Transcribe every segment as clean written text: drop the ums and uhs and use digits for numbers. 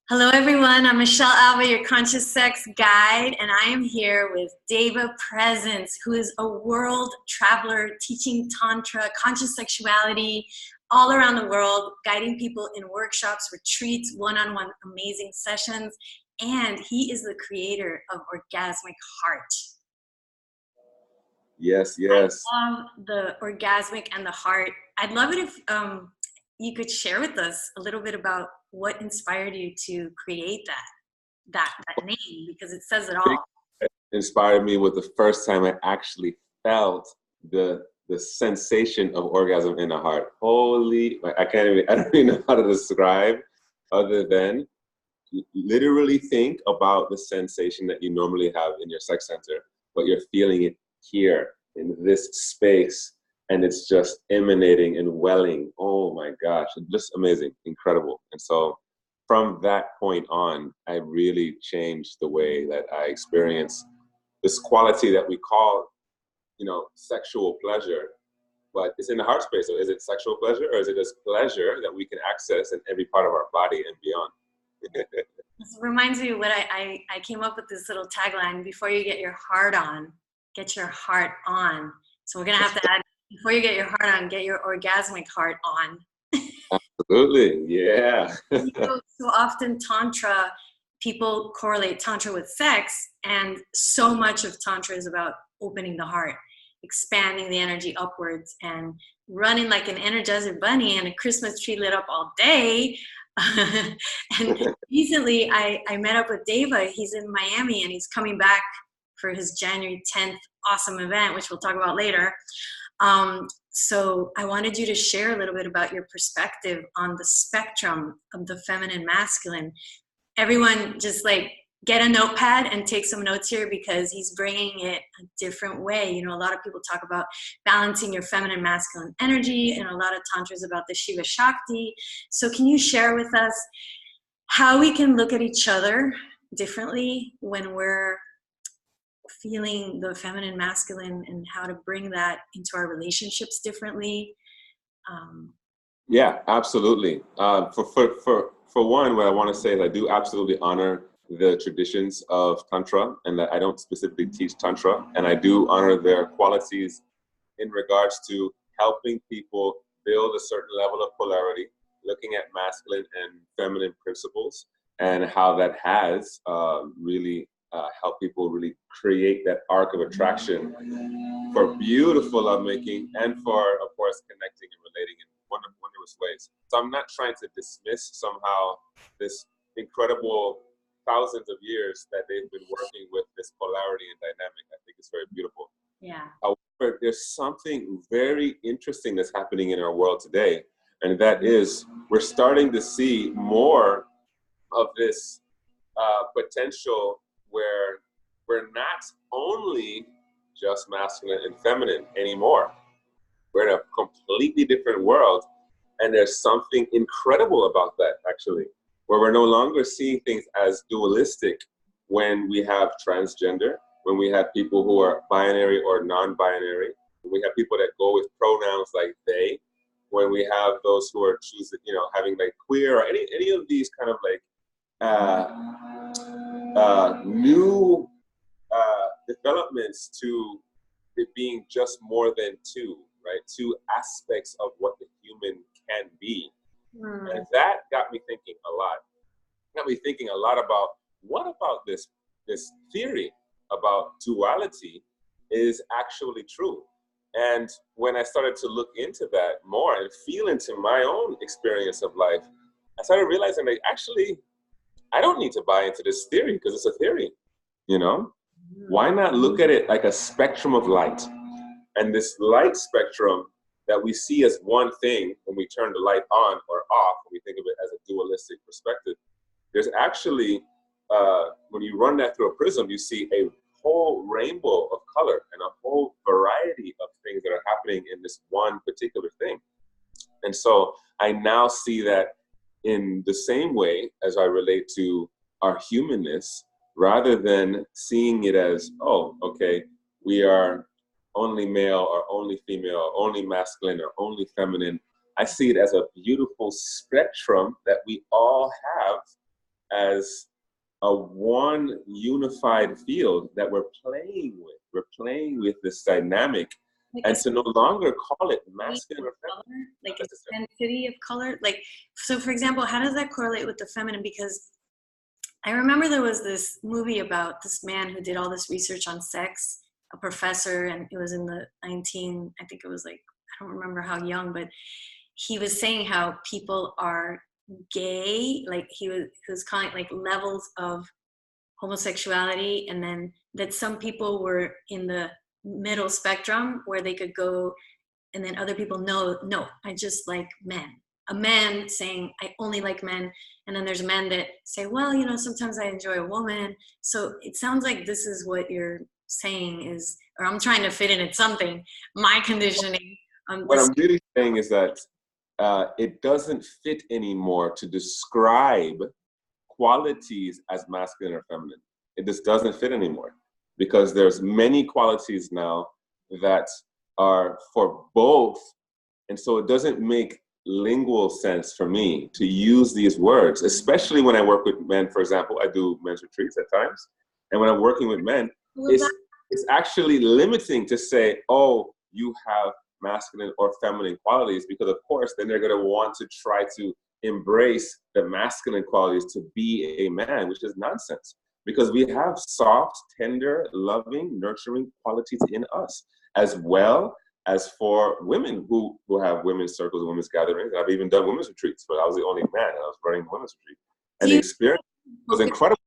Hello, everyone. I'm Michelle Alba, your conscious sex guide, and I am here with Deva Presence, who is a world traveler teaching Tantra, conscious sexuality all around the world, guiding people in workshops, retreats, one-on-one amazing sessions, and he is the creator of Orgasmic Heart. Yes, yes. I love the orgasmic and the heart. I'd love it if you could share with us a little bit about what inspired you to create that name, because it says it all. It inspired me with the first time I actually felt the sensation of orgasm in the heart. Holy, I don't even know how to describe other than literally think about the sensation that you normally have in your sex center, but you're feeling it here in this space, and it's just emanating and welling. Oh my gosh, it's just amazing, incredible. And so from that point on, I really changed the way that I experience this quality that we call, sexual pleasure, but it's in the heart space. So is it sexual pleasure, or is it just pleasure that we can access in every part of our body and beyond? This reminds me of what I came up with this little tagline: before you get your heart on, get your heart on. So we're going to have to add, before you get your heart on, get your orgasmic heart on. Absolutely, yeah. So often Tantra, people correlate Tantra with sex, and so much of Tantra is about opening the heart, expanding the energy upwards, and running like an Energizer bunny and a Christmas tree lit up all day. And recently I met up with Deva. He's in Miami and he's coming back for his January 10th awesome event, which we'll talk about later. So I wanted you to share a little bit about your perspective on the spectrum of the feminine masculine. Everyone just get a notepad and take some notes here, because he's bringing it a different way. A lot of people talk about balancing your feminine masculine energy, and a lot of Tantra is about the Shiva Shakti. So can you share with us how we can look at each other differently when we're feeling the feminine masculine, and how to bring that into our relationships differently? Yeah, absolutely. For one, what I want to say is I do absolutely honor the traditions of Tantra, and that I don't specifically teach Tantra, and I do honor their qualities in regards to helping people build a certain level of polarity, looking at masculine and feminine principles, and how that has really helped people really create that arc of attraction for beautiful lovemaking, and for, of course, connecting and relating in wondrous ways. So I'm not trying to dismiss somehow this incredible thousands of years that they've been working with this polarity and dynamic. I think it's very beautiful. Yeah. However, there's something very interesting that's happening in our world today, and that is we're starting to see more of this potential where we're not only just masculine and feminine anymore. We're in a completely different world, and there's something incredible about that, actually, where we're no longer seeing things as dualistic when we have transgender, when we have people who are binary or non-binary, when we have people that go with pronouns like they, when we have those who are choosing, having queer, or any of these kind of new developments to it being just more than two, right? Two aspects of what the human can be. And that got me thinking a lot. Got me thinking a lot about what about this theory about duality is actually true. And when I started to look into that more and feel into my own experience of life, I started realizing that actually I don't need to buy into this theory, because it's a theory, Why not look at it like a spectrum of light? And this light spectrum that we see as one thing when we turn the light on or off, when we think of it as a dualistic perspective, there's actually, when you run that through a prism, you see a whole rainbow of color and a whole variety of things that are happening in this one particular thing. And so I now see that in the same way as I relate to our humanness, rather than seeing it as, oh, okay, we are only male or only female or only masculine or only feminine. I see it as a beautiful spectrum that we all have as a one unified field that we're playing with. We're playing with this dynamic, like and to no longer call it masculine or feminine. Like intensity of color. Like, so for example, how does that correlate with the feminine? Because I remember there was this movie about this man who did all this research on sex, a professor, and it was in the I think it was like, I don't remember how young, but he was saying how people are gay, like he was calling it like levels of homosexuality, and then that some people were in the middle spectrum where they could go, and then other people, no, I just like men. A man saying, I only like men. And then there's men that say, well, you know, sometimes I enjoy a woman. So it sounds like this is what you're saying is, or I'm trying to fit in at something, my conditioning. What I'm really saying is that it doesn't fit anymore to describe qualities as masculine or feminine. It just doesn't fit anymore, because there's many qualities now that are for both. And so it doesn't make lingual sense for me to use these words, especially when I work with men. For example, I do men's retreats at times. And when I'm working with men, it's actually limiting to say, oh, you have masculine or feminine qualities, because of course, then they're going to want to try to embrace the masculine qualities to be a man, which is nonsense. Because we have soft, tender, loving, nurturing qualities in us, as well as for women who have women's circles, women's gatherings. I've even done women's retreats, but I was the only man, and I was running the women's retreat. And the experience was incredible.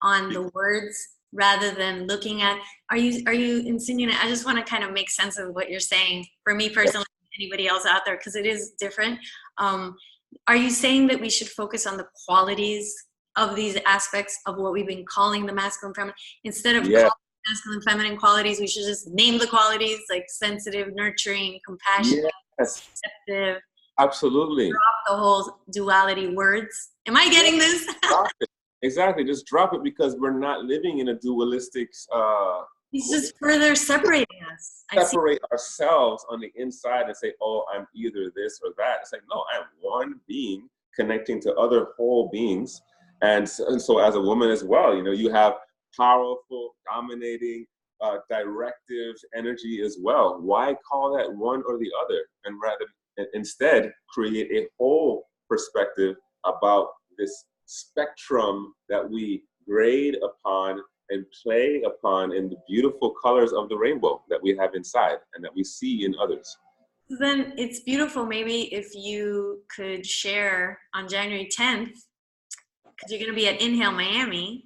On the words rather than looking at, are you insinuating? I just want to kind of make sense of what you're saying for me personally, anybody else out there, because it is different. Are you saying that we should focus on the qualities of these aspects of what we've been calling the masculine feminine, instead of calling masculine feminine qualities? We should just name the qualities, like sensitive, nurturing, compassionate, receptive. Absolutely. Drop the whole duality words. Am I getting this? Exactly. Just drop it, because we're not living in a dualistic. He's just further separating us. Separate ourselves on the inside and say, oh, I'm either this or that. It's like, no, I'm one being connecting to other whole beings. And so as a woman as well, you know, you have powerful, dominating, directive energy as well. Why call that one or the other? And rather, instead, create a whole perspective about this spectrum that we grade upon and play upon in the beautiful colors of the rainbow that we have inside and that we see in others. Then it's beautiful. Maybe if you could share on January 10th, because you're going to be at Inhale Miami,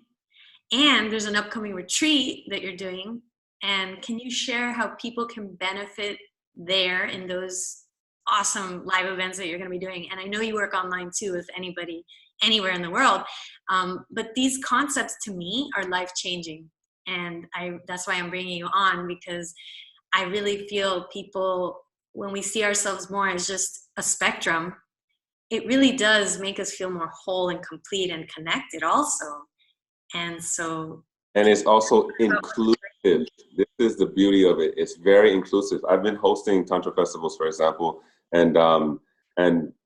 and there's an upcoming retreat that you're doing. And can you share how people can benefit there in those awesome live events that you're going to be doing? And I know you work online too, with anybody anywhere in the world. But these concepts to me are life-changing. And that's why I'm bringing you on, because I really feel people, when we see ourselves more as just a spectrum, it really does make us feel more whole and complete and connected also. And it's also inclusive. This is the beauty of it. It's very inclusive. I've been hosting Tantra festivals, for example, and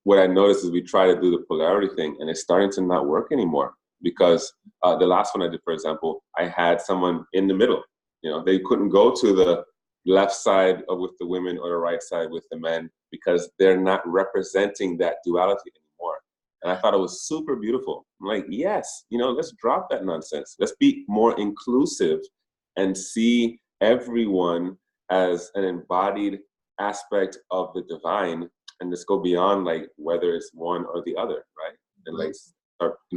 what I noticed is we try to do the polarity thing, and it's starting to not work anymore, because the last one I did, for example, I had someone in the middle. You know, they couldn't go to the left side with the women or the right side with the men, because they're not representing that duality anymore. And I thought it was super beautiful. I'm like, yes, you know, let's drop that nonsense. Let's be more inclusive and see everyone as an embodied aspect of the divine, and let's go beyond like whether it's one or the other, right? And like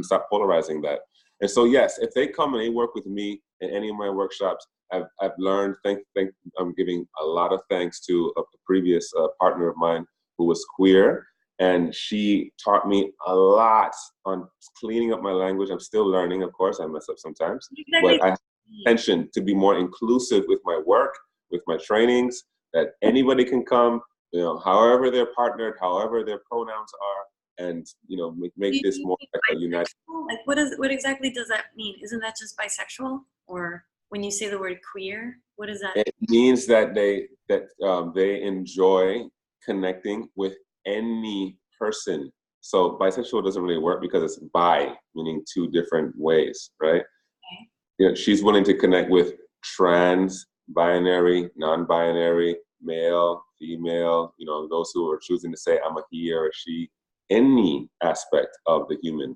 stop polarizing that. And so yes, if they come and they work with me in any of my workshops, I've learned. I'm giving a lot of thanks to a previous partner of mine who was queer, and she taught me a lot on cleaning up my language. I'm still learning, of course. I mess up sometimes, but I have intention to be more inclusive with my work, with my trainings, that anybody can come, you know, however they're partnered, however their pronouns are, and you know, make this more like a united. Like, what exactly does that mean? Isn't that just bisexual? Or when you say the word queer, what is that? It means that they enjoy connecting with any person. So bisexual doesn't really work because it's bi, meaning two different ways, right? Okay. You know, she's willing to connect with trans, binary, non-binary, male, female, you know, those who are choosing to say I'm a he or a she, any aspect of the human.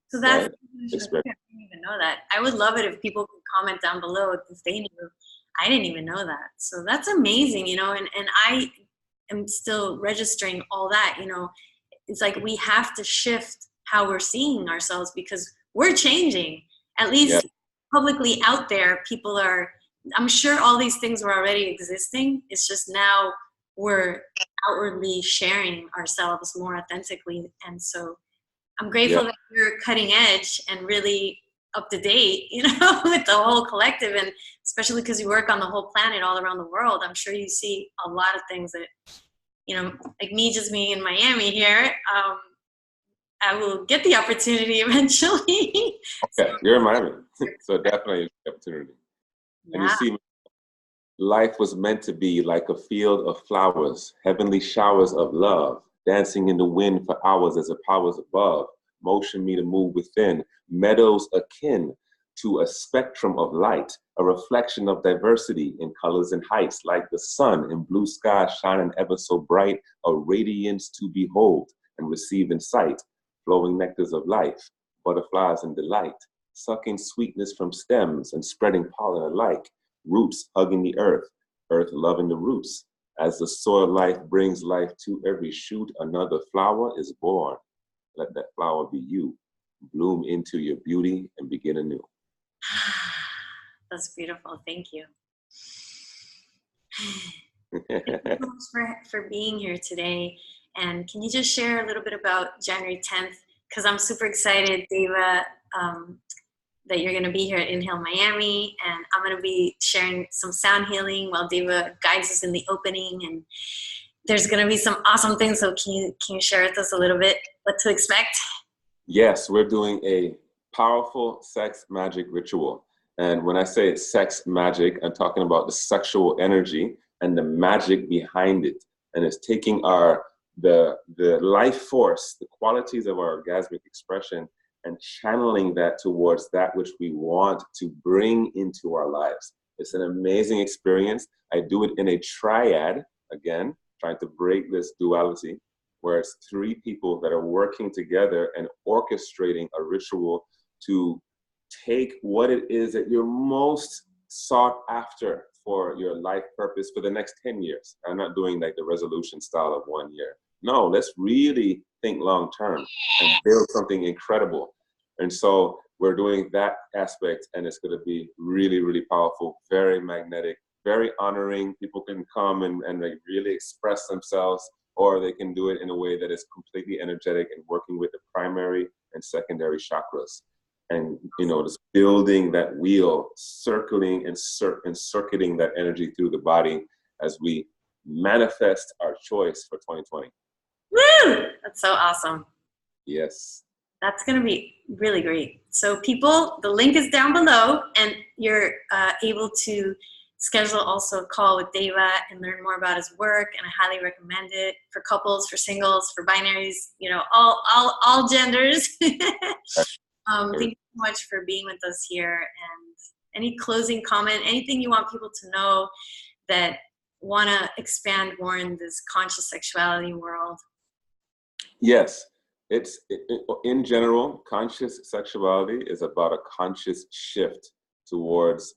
So that's, right? I didn't even know that. I would love it if people could comment down below if they knew. I didn't even know that. So that's amazing, you know, and I am still registering all that, you know. It's like we have to shift how we're seeing ourselves because we're changing. At least publicly out there, people are, I'm sure all these things were already existing. It's just now we're outwardly sharing ourselves more authentically. And so I'm grateful that you're cutting edge and really up to date, you know, with the whole collective, and especially because you work on the whole planet all around the world. I'm sure you see a lot of things that, you know, like me just being in Miami here, I will get the opportunity eventually. Okay, you're in Miami, so definitely the opportunity. Yeah. And you see, life was meant to be like a field of flowers, heavenly showers of love, dancing in the wind for hours as the powers above motion me to move within, meadows akin to a spectrum of light, a reflection of diversity in colors and heights, like the sun in blue skies shining ever so bright, a radiance to behold and receive in sight, flowing nectars of life, butterflies in delight, sucking sweetness from stems and spreading pollen alike, roots hugging the earth, earth loving the roots. As the soil life brings life to every shoot, another flower is born. Let that flower be you. Bloom into your beauty and begin anew. That's beautiful. Thank you. Thank you so much for being here today. And can you just share a little bit about January 10th? Because I'm super excited, Deva, that you're going to be here at Inhale Miami. And I'm going to be sharing some sound healing while Deva guides us in the opening. And there's going to be some awesome things. So can you share with us a little bit what to expect? Yes, we're doing a powerful sex magic ritual. And when I say it's sex magic, I'm talking about the sexual energy and the magic behind it. And it's taking the life force, the qualities of our orgasmic expression, and channeling that towards that which we want to bring into our lives. It's an amazing experience. I do it in a triad, again, trying to break this duality, where it's three people that are working together and orchestrating a ritual to take what it is that you're most sought after for your life purpose for the next 10 years. I'm not doing like the resolution style of 1 year. No, let's really think long term and build something incredible. And so we're doing that aspect, and it's going to be really, really powerful, very magnetic, very honoring. People can come and like really express themselves, or they can do it in a way that is completely energetic and working with the primary and secondary chakras. And, you know, just building that wheel, circling and circuiting that energy through the body as we manifest our choice for 2020. Woo! That's so awesome. Yes. That's going to be really great. So people, the link is down below, and you're able to schedule also a call with Deva and learn more about his work. And I highly recommend it for couples, for singles, for binaries, you know, all genders. Thank you so much for being with us here. And any closing comment, anything you want people to know that want to expand more in this conscious sexuality world? Yes. In general, conscious sexuality is about a conscious shift towards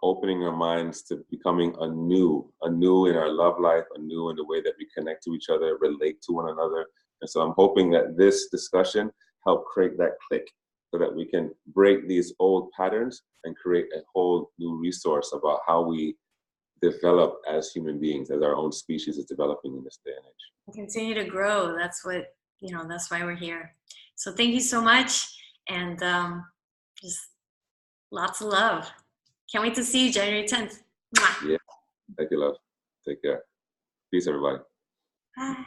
opening our minds to becoming anew in our love life, anew in the way that we connect to each other, relate to one another. And so I'm hoping that this discussion help create that click so that we can break these old patterns and create a whole new resource about how we develop as human beings, as our own species is developing in this day and age. We continue to grow. That's what, you know, that's why we're here. So thank you so much. And just lots of love. Can't wait to see you January 10th. Mwah. Yeah. Thank you, love. Take care. Peace, everybody. Bye.